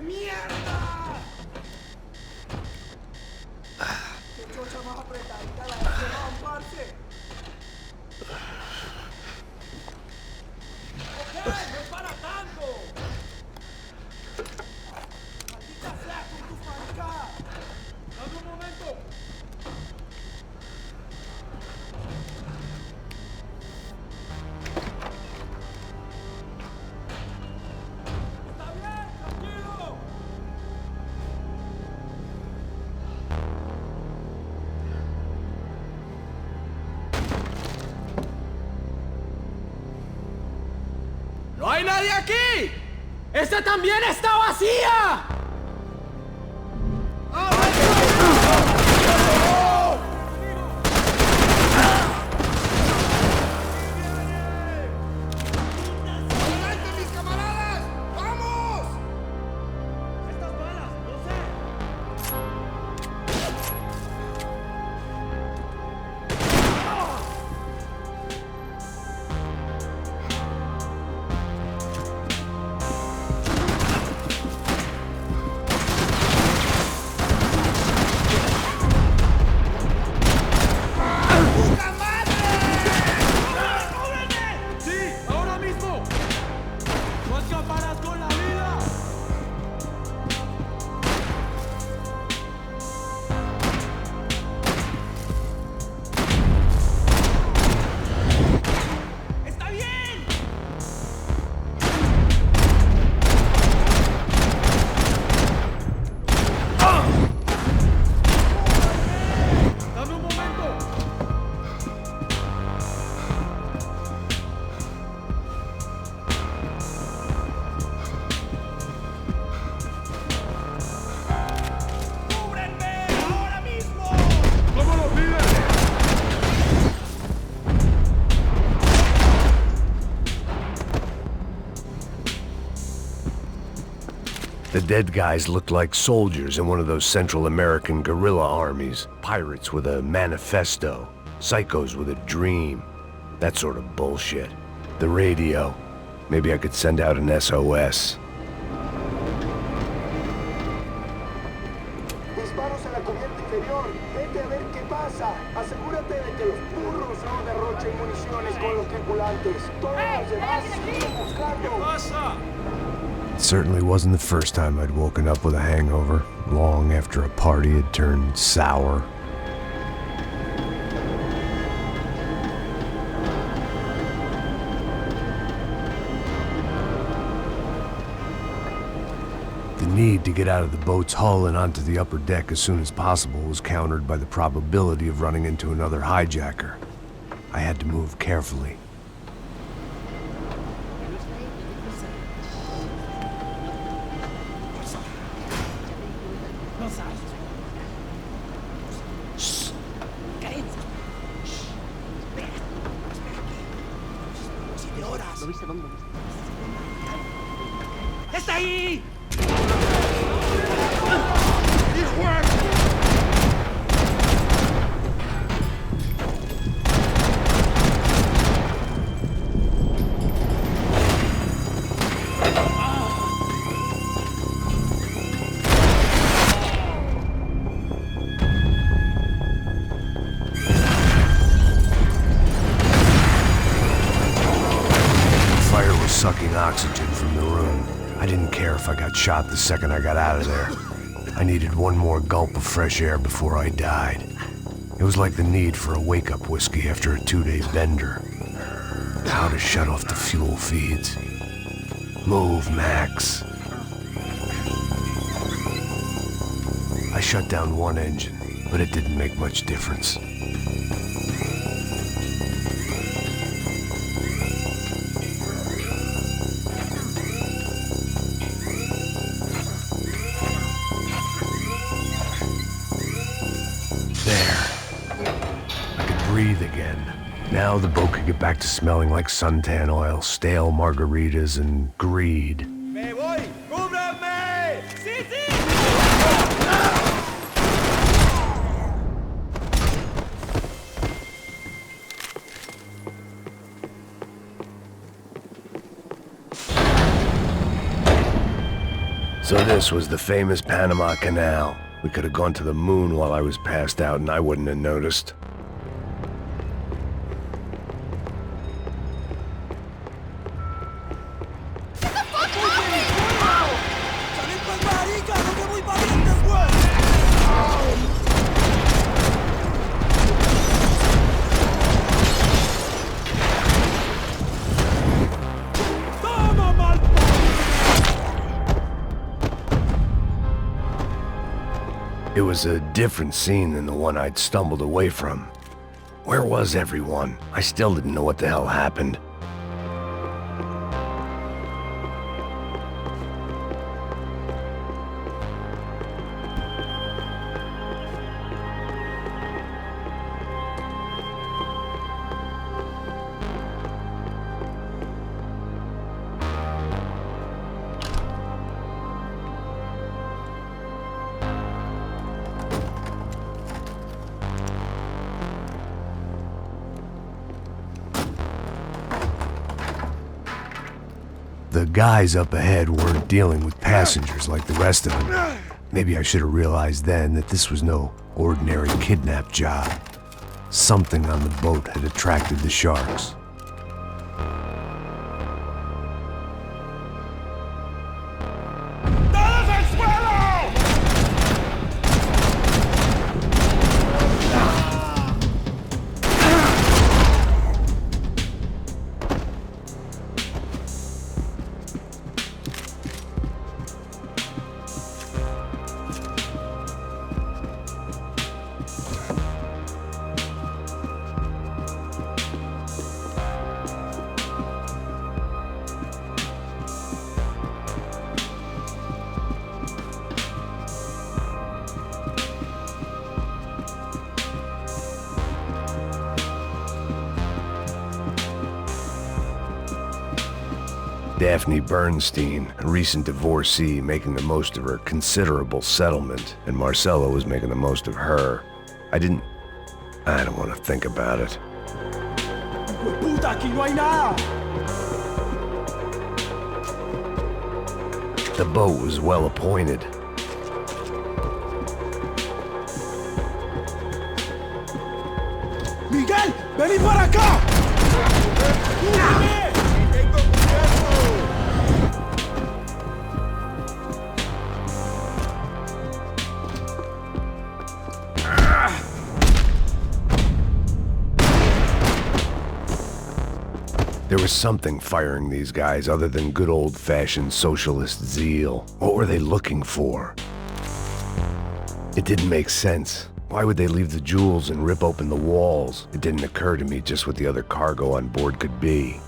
¡Mierda! ¡Qué chocha más apretadita la de ese man, parce! ¡Ok! ¡No es para tanto! ¡Maldita sea con tus maricadas! ¡Dame un momento! ¡Está bien! ¡Tranquilo! ¡No hay nadie aquí! ¡Esta también está vacía! ¡Adelante, mis camaradas! ¡Vamos! Estas balas, no sé. ¡Puta madre! ¡Cúbreme! ¡Sí! ¡Ahora mismo! ¡No escaparás con la vida! ¡Está bien! ¡Dame un momento! ¡Cúbrenme! ¡Ahora mismo! ¿Cómo lo piden? The dead guys looked like soldiers in one of those Central American guerrilla armies. Pirates with a manifesto. Psychos with a dream. That sort of bullshit. The radio. Maybe I could send out an SOS. Disparos en la cubierta inferior. Vete a ver qué pasa. Asegúrate de que los burros no derrochen municiones con los tripulantes. Todos los demás siguen buscando. ¡Pasa! It certainly wasn't the first time I'd woken up with a hangover, long after a party had turned sour. The need to get out of the boat's hull and onto the upper deck as soon as possible was countered by the probability of running into another hijacker. I had to move carefully. ¡Está ahí! Sucking oxygen from the room. I didn't care if I got shot the second I got out of there. I needed one more gulp of fresh air before I died. It was like the need for a wake-up whiskey after a 2-day bender. How to shut off the fuel feeds. Move, Max. I shut down one engine, but it didn't make much difference. Breathe again. Now the boat could get back to smelling like suntan oil, stale margaritas, and greed. ¡Me voy! ¡Cúbranme! ¡Sí, sí! So this was the famous Panama Canal. We could have gone to the moon while I was passed out and I wouldn't have noticed. It was a different scene than the one I'd stumbled away from. Where was everyone? I still didn't know what the hell happened. The guys up ahead weren't dealing with passengers like the rest of them. Maybe I should have realized then that this was no ordinary kidnap job. Something on the boat had attracted the sharks. Daphne Bernstein, a recent divorcee, making the most of her considerable settlement, and Marcelo was making the most of her. I don't want to think about it. ¡Puta, aquí no hay nada! The boat was well appointed. ¡Miguel, vení para acá! There was something firing these guys other than good old-fashioned socialist zeal. What were they looking for? It didn't make sense. Why would they leave the jewels and rip open the walls? It didn't occur to me just what the other cargo on board could be.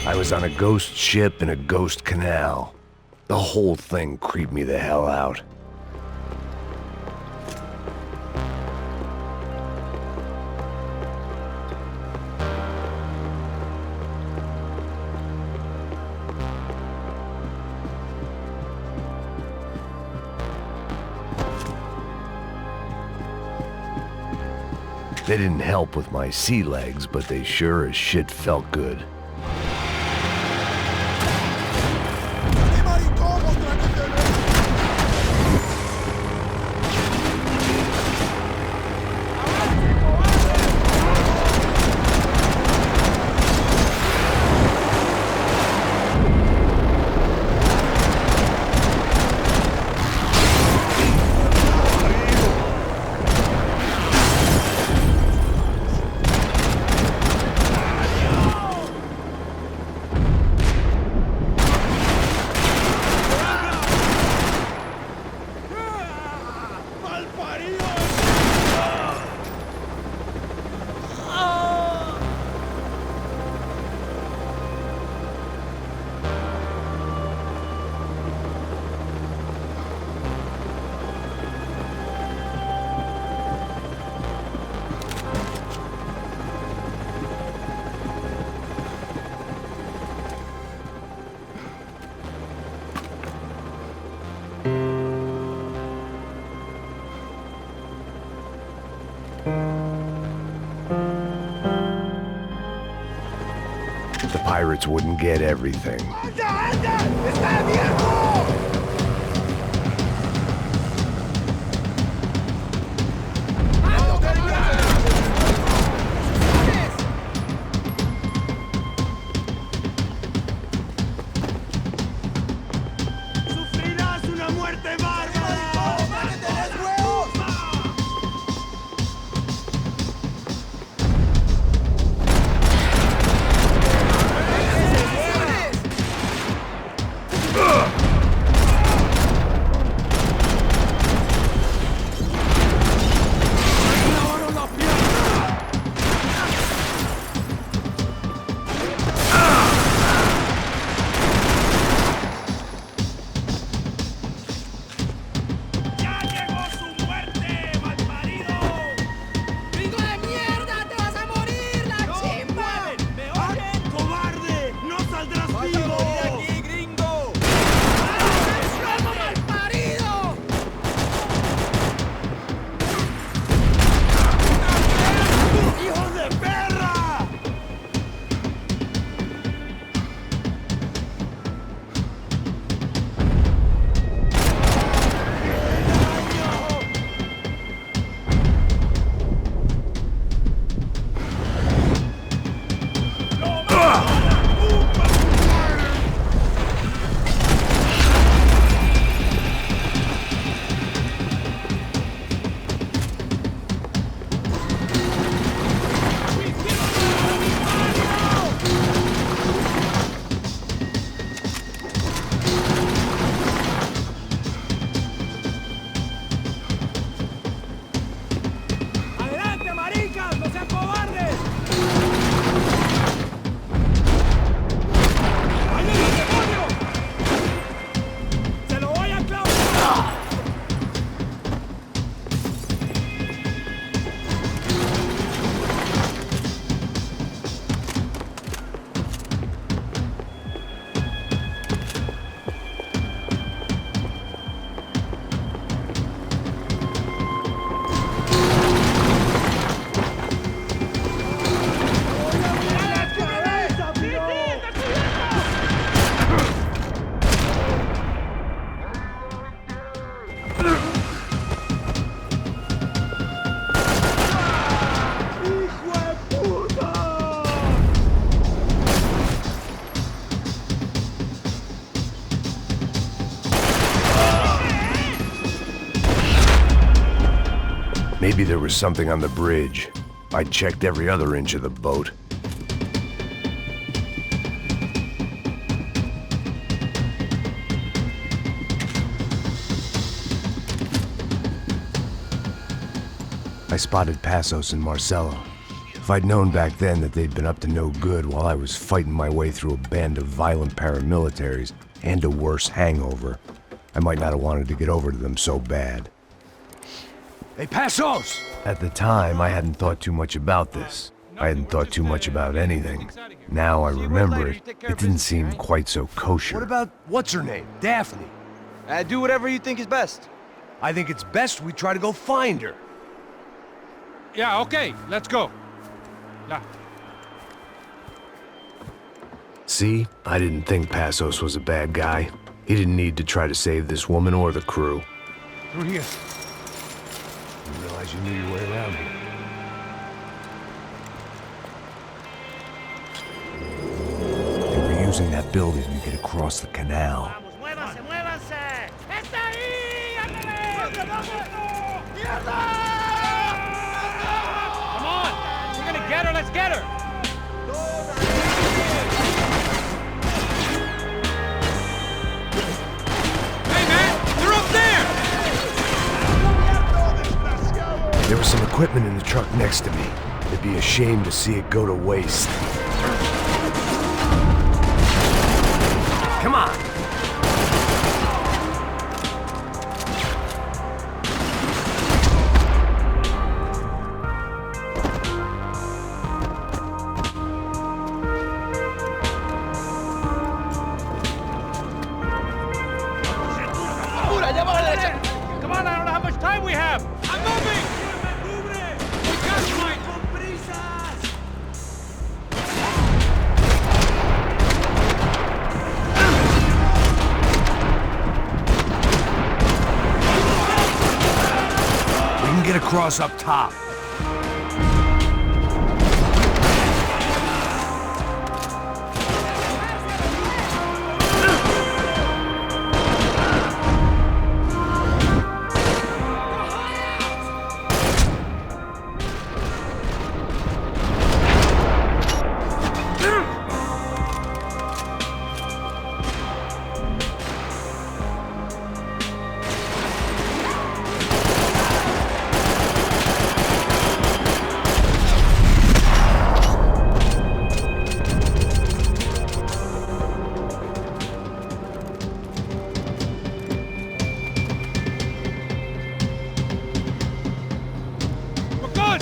I was on a ghost ship in a ghost canal. The whole thing creeped me the hell out. They didn't help with my sea legs, but they sure as shit felt good. The pirates wouldn't get everything. ¡Sufrirás una muerte bárbara! Maybe there was something on the bridge. I checked every other inch of the boat. I spotted Passos and Marcelo. If I'd known back then that they'd been up to no good while I was fighting my way through a band of violent paramilitaries and a worse hangover, I might not have wanted to get over to them so bad. Hey, Passos! At the time, I hadn't thought too much about this. I hadn't thought too much about anything. Now I remember it, it didn't seem quite so kosher. What about what's-her-name? Daphne? Do whatever you think is best. I think it's best we try to go find her. Yeah, okay, let's go. Yeah. See? I didn't think Passos was a bad guy. He didn't need to try to save this woman or the crew. Through here. Didn't realize you knew your way around here. They were using that building to get across the canal. Vamos, muévanse, muévanse. ¡Está ahí! ¡Ándale! ¡Mierda! Come on! We're gonna get her, let's get her! Hey man! They're up there! There was some equipment in the truck next to me. It'd be a shame to see it go to waste. Come on! Come on, I don't know how much time we have! I'm moving! We got mine! We can get across up top. We're good!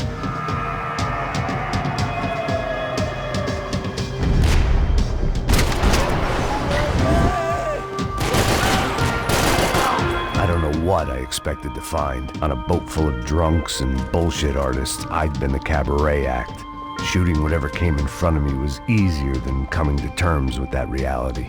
I don't know what I expected to find. On a boat full of drunks and bullshit artists, I'd been the cabaret act. Shooting whatever came in front of me was easier than coming to terms with that reality.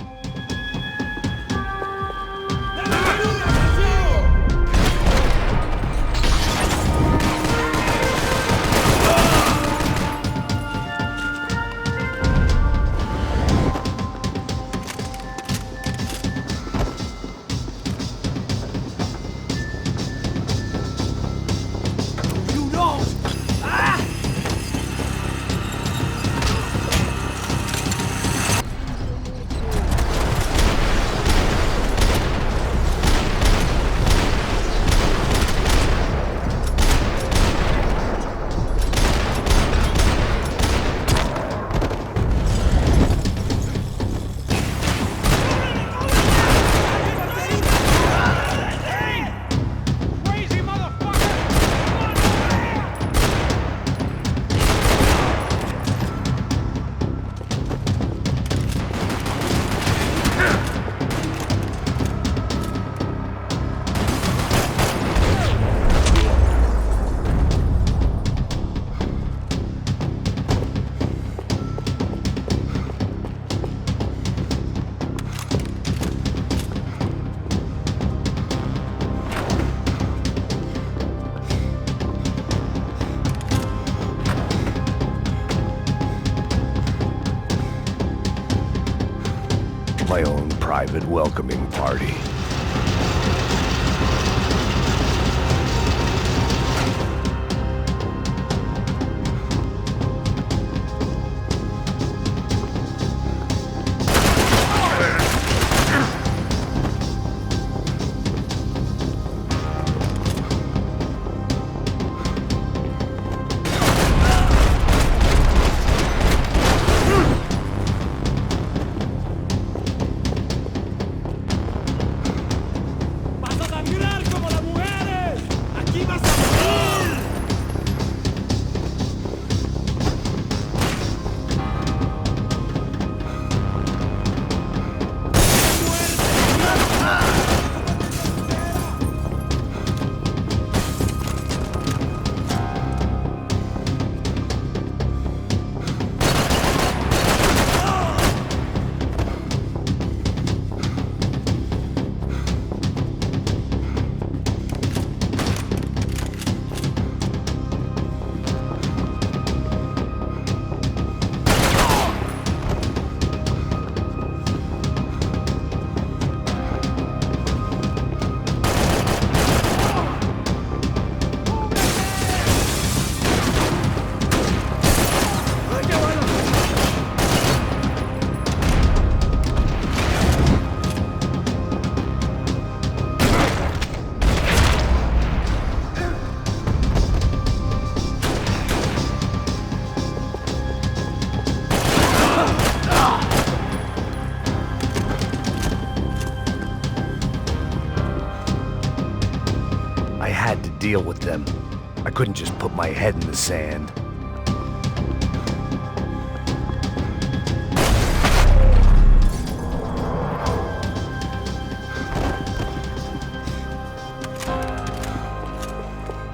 Crazy motherfucker! My own private welcoming party. I had to deal with them. I couldn't just put my head in the sand.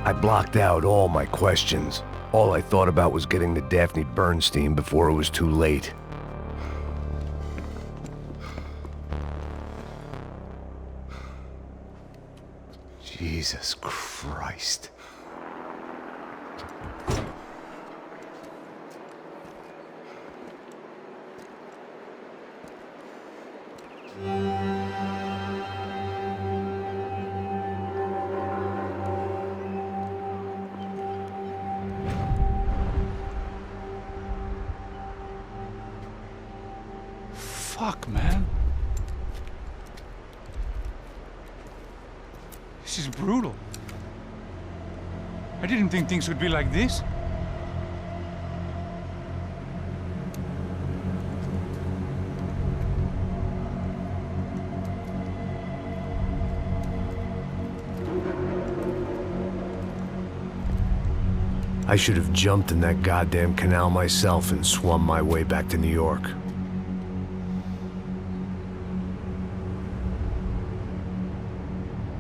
I blocked out all my questions. All I thought about was getting to Daphne Bernstein before it was too late. Jesus Christ. Fuck, man. This is brutal. I didn't think things would be like this. I should have jumped in that goddamn canal myself and swum my way back to New York.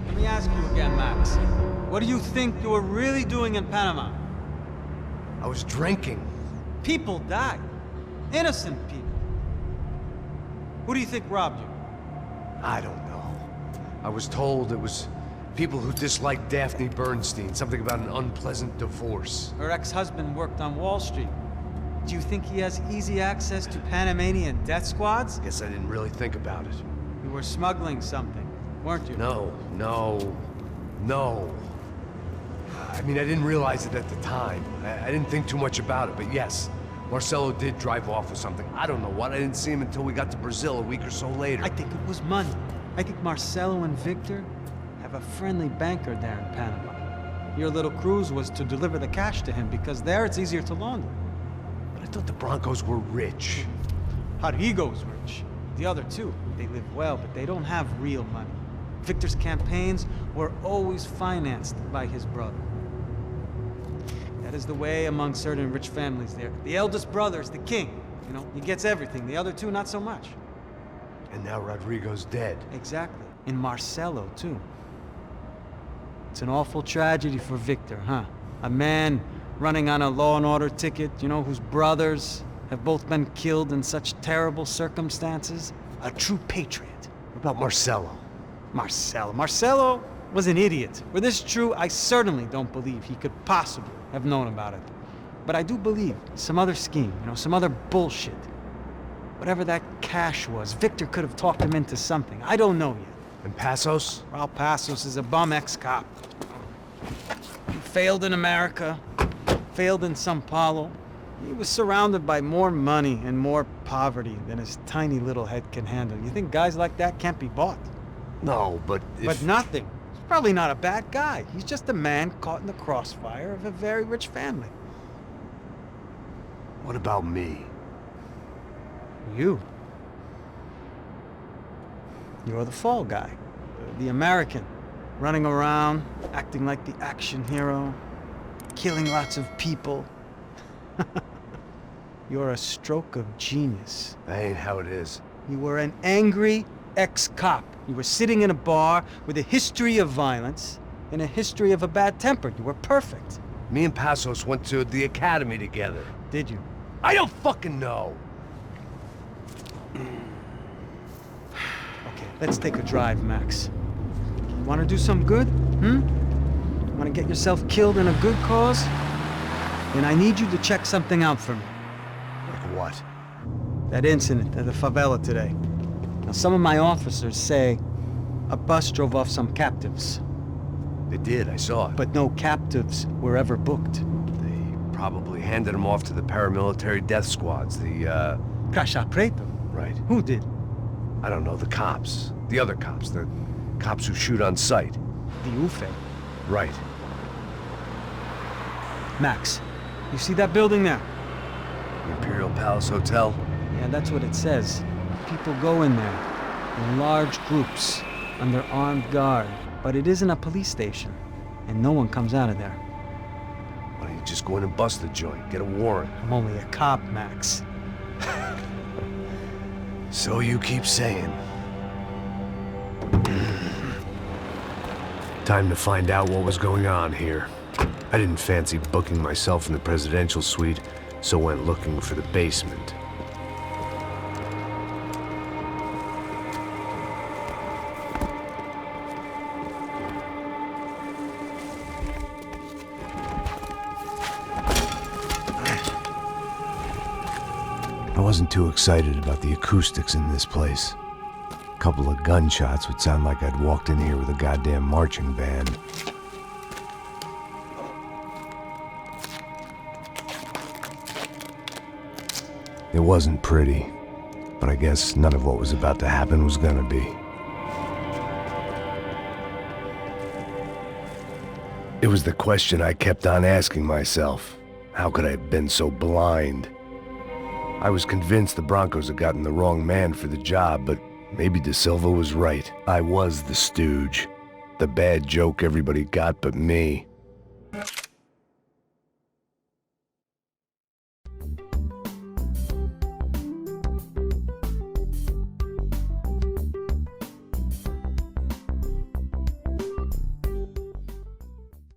Let me ask you again, Max. What do you think you were really doing in Panama? I was drinking. People died. Innocent people. Who do you think robbed you? I don't know. I was told it was people who disliked Daphne Bernstein, something about an unpleasant divorce. Her ex-husband worked on Wall Street. Do you think he has easy access to Panamanian death squads? Guess I didn't really think about it. You were smuggling something, weren't you? No. I mean, I didn't realize it at the time. I didn't think too much about it, but yes, Marcelo did drive off with something. I don't know what. I didn't see him until we got to Brazil a week or so later. I think it was money. I think Marcelo and Victor have a friendly banker there in Panama. Your little cruise was to deliver the cash to him because there it's easier to launder. But I thought the Broncos were rich. Rodrigo's rich. The other two, they live well, but they don't have real money. Victor's campaigns were always financed by his brother. That is the way among certain rich families there. The eldest brother is the king. You know, he gets everything. The other two, not so much. And now Rodrigo's dead. Exactly. And Marcelo, too. It's an awful tragedy for Victor, huh? A man running on a law and order ticket, you know, whose brothers have both been killed in such terrible circumstances. A true patriot. What about Marcelo? Marcelo was an idiot. Were this true, I certainly don't believe he could possibly have known about it. But I do believe some other scheme, you know, some other bullshit. Whatever that cash was, Victor could have talked him into something. I don't know yet. And Passos? Raul Passos is a bum ex-cop. He failed in America, failed in São Paulo. He was surrounded by more money and more poverty than his tiny little head can handle. You think guys like that can't be bought? No, but if... But nothing. He's probably not a bad guy. He's just a man caught in the crossfire of a very rich family. What about me? You. You're the fall guy. The American. Running around, acting like the action hero. Killing lots of people. You're a stroke of genius. That ain't how it is. You were an angry ex-cop. You were sitting in a bar with a history of violence and a history of a bad temper. You were perfect. Me and Passos went to the academy together. Did you? I don't fucking know. Okay, let's take a drive, Max. You want to do some good? Want to get yourself killed in a good cause? Then I need you to check something out for me. Like what? That incident at the favela today. Now, some of my officers say a bus drove off some captives. They did, I saw it. But no captives were ever booked. They probably handed them off to the paramilitary death squads, the, Caixa Preto? Right. Who did? I don't know, the cops. The other cops, the cops who shoot on sight. The UFE. Right. Max, you see that building there? The Imperial Palace Hotel? Yeah, that's what it says. People go in there in large groups under armed guard, but it isn't a police station. and no one comes out of there. Why don't you just go in and bust the joint? Get a warrant. I'm only a cop, Max. So you keep saying. Time to find out what was going on here. I didn't fancy booking myself in the presidential suite, so went looking for the basement. I wasn't too excited about the acoustics in this place. A couple of gunshots would sound like I'd walked in here with a goddamn marching band. It wasn't pretty, but I guess none of what was about to happen was gonna be. It was the question I kept on asking myself. How could I have been so blind? I was convinced the Broncos had gotten the wrong man for the job, but maybe De Silva was right. I was the stooge. The bad joke everybody got but me.